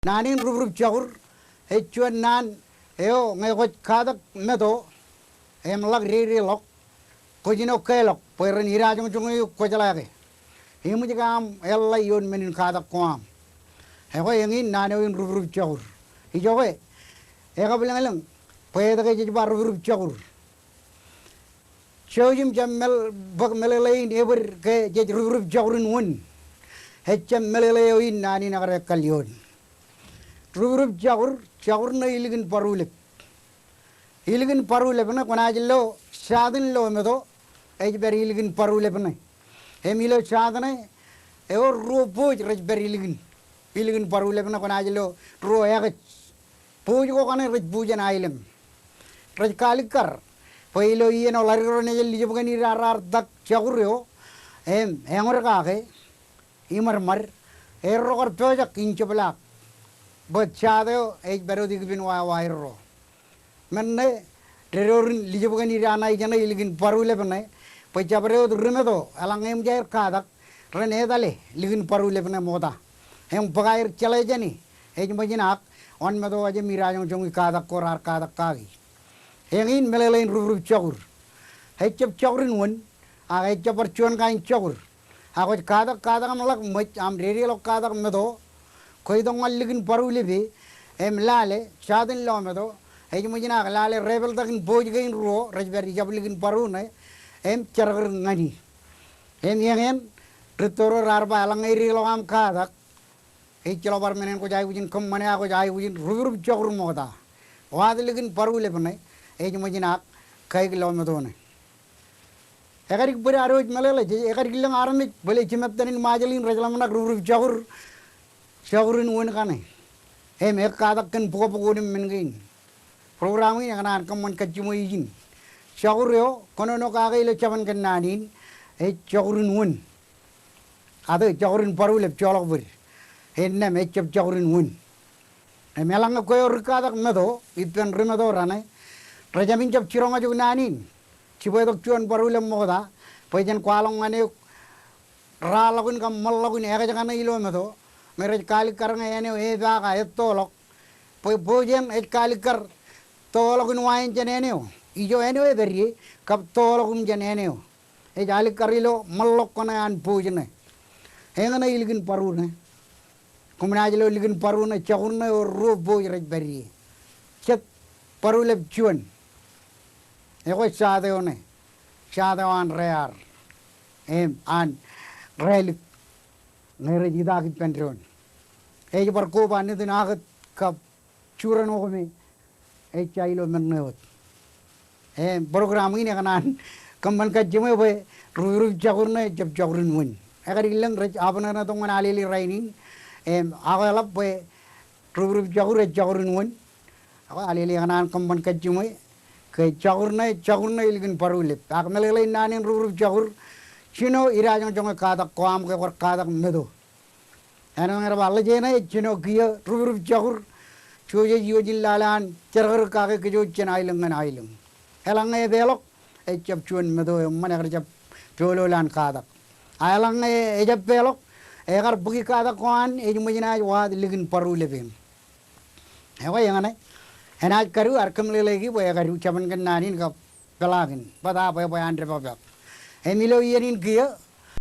nanin rubrub Jakur chuan nan eo ngai ko kadak medo em lag ri lok ko jino kelok poiren ira jong jong ko jalage himu jagam ella yon menin kadak kwam he ko yengin nanin rubrub Jakur hi joge e ka bilang poeda ke jibar rubrub Jakur Shojim jammel bak melelein eber ke jej rubrub Jakurin won hecham melelein nani nagare kalyon Rubrub Jakur na iligin parulep na konajilo sadin lo medo ej ber iligin parulep na emilo sadane eo ro poj rej ber iligin parulep na konajilo ro yag poj ko kane rej pujan ailem rej kalikar Pahilo iyan o lariro na jel lijo bugani rarar dak Jakuryo engor kake imarmar error pojak inchopelak Bachadeo, age Berodic bin Wairo. Menne, Terorin, Lijabani Rana, Ligin Parulepene, Pachabero, Remedo, Alangem Jair Kadak, Renedale, Ligin Parulepene Moda, Hem Pagair Chalajani, Age Majinak, on Medo Ajamirajan Jongi Kadak or Kadak Kagi. Hangin Melelain Rubrub Jakur. H of Jakurin one, I H of Chuan kind Jakur. I got Kadak much, I'm ready of Kadak Medo. कोई तो मल लेकिन परुले भी एम लाले शादन लो में तो है जो मुझे ना लाले रेबल तक बोझ गई रो रजबेरी जब लेकिन परू ने एम चरगर नहीं एम यंगन ट्रितोरो रारबा अलग एरी लो आम खा तक एक चलो बार मैंने को जाए उजिन कम मने आको जाए उजिन रुब्रुब Jakur मोदा वाद लेकिन परुले बने है जो मुझे ना कई किलो में तो ने अगर एक बुरे आरोज मले ले अगर किलो आरम्भ भले चिमत तनिन माजलिन रजलमना रुब्रुब Jakurin won kane em ek kadak kan poko mengin program ini akan kaman kacimu izin Jakuryo kono no kage le caman kan nanin Jakurin won ada Jakurin paru le colok ber henna me cap Jakurin won melang ko yor kadak medo ipan remedo rane rajamin cap cironga jug nanin ciboy dok cuan paru le moda pojen kwalong ane ralagun kam mallagun ega jagana ilo medo मेरे कालिकर में यानी ये जागा ये तो लोग भोजन एक कालिकर तो लोग नुआइन जनेने हो इजो यानी वो बेरिए कब तो लोग जनेने हो ये कालिकर लो मल्लोक को ना आन भोजन है हेंगना इल्गिन परू ने कुमनाज लो इल्गिन परू ने Jakur ने और रो भोज रज बेरिए चत परू ले चुन ये कोई शादे होने शादे आन रेयार आन रेलिक मेरे जिदा की पेंट्रोन एक बार को पाने दिन आगत कब चूरन हो में एक चाइलो मरने होत प्रोग्राम ही नहीं करना कम्बन का जिम्मे हुए रुब्रुब Jakur ने जब Jakurin वन अगर इल्लंग रच आपने ना तो मनाली ले राइनिंग आगे लब हुए रुब्रुब Jakurin वन आगे आले ले करना कम्बन का जिम्मे के Jakur ने इल्गिन परुले आगे मेले ले नानी रुब्रुब Jakur Chino irajang jonge kadak koam ke kor kadak medo. Eno ngira balle jena chino kia rubrub Jakur choje jiwa jillalan cerger kake kejo chen ailung ngan ailung. Helang e belok chap chuan medo mana kar chap polo lan kadak. Ailang e chap belok kar buki kadak koan jumajina wad ligin paru lebim. Hewa yang ane henaj karu arkam lelegi boya karu chaman kan nanin ka pelagin. Bata apa andre babak. Emilo yerin kia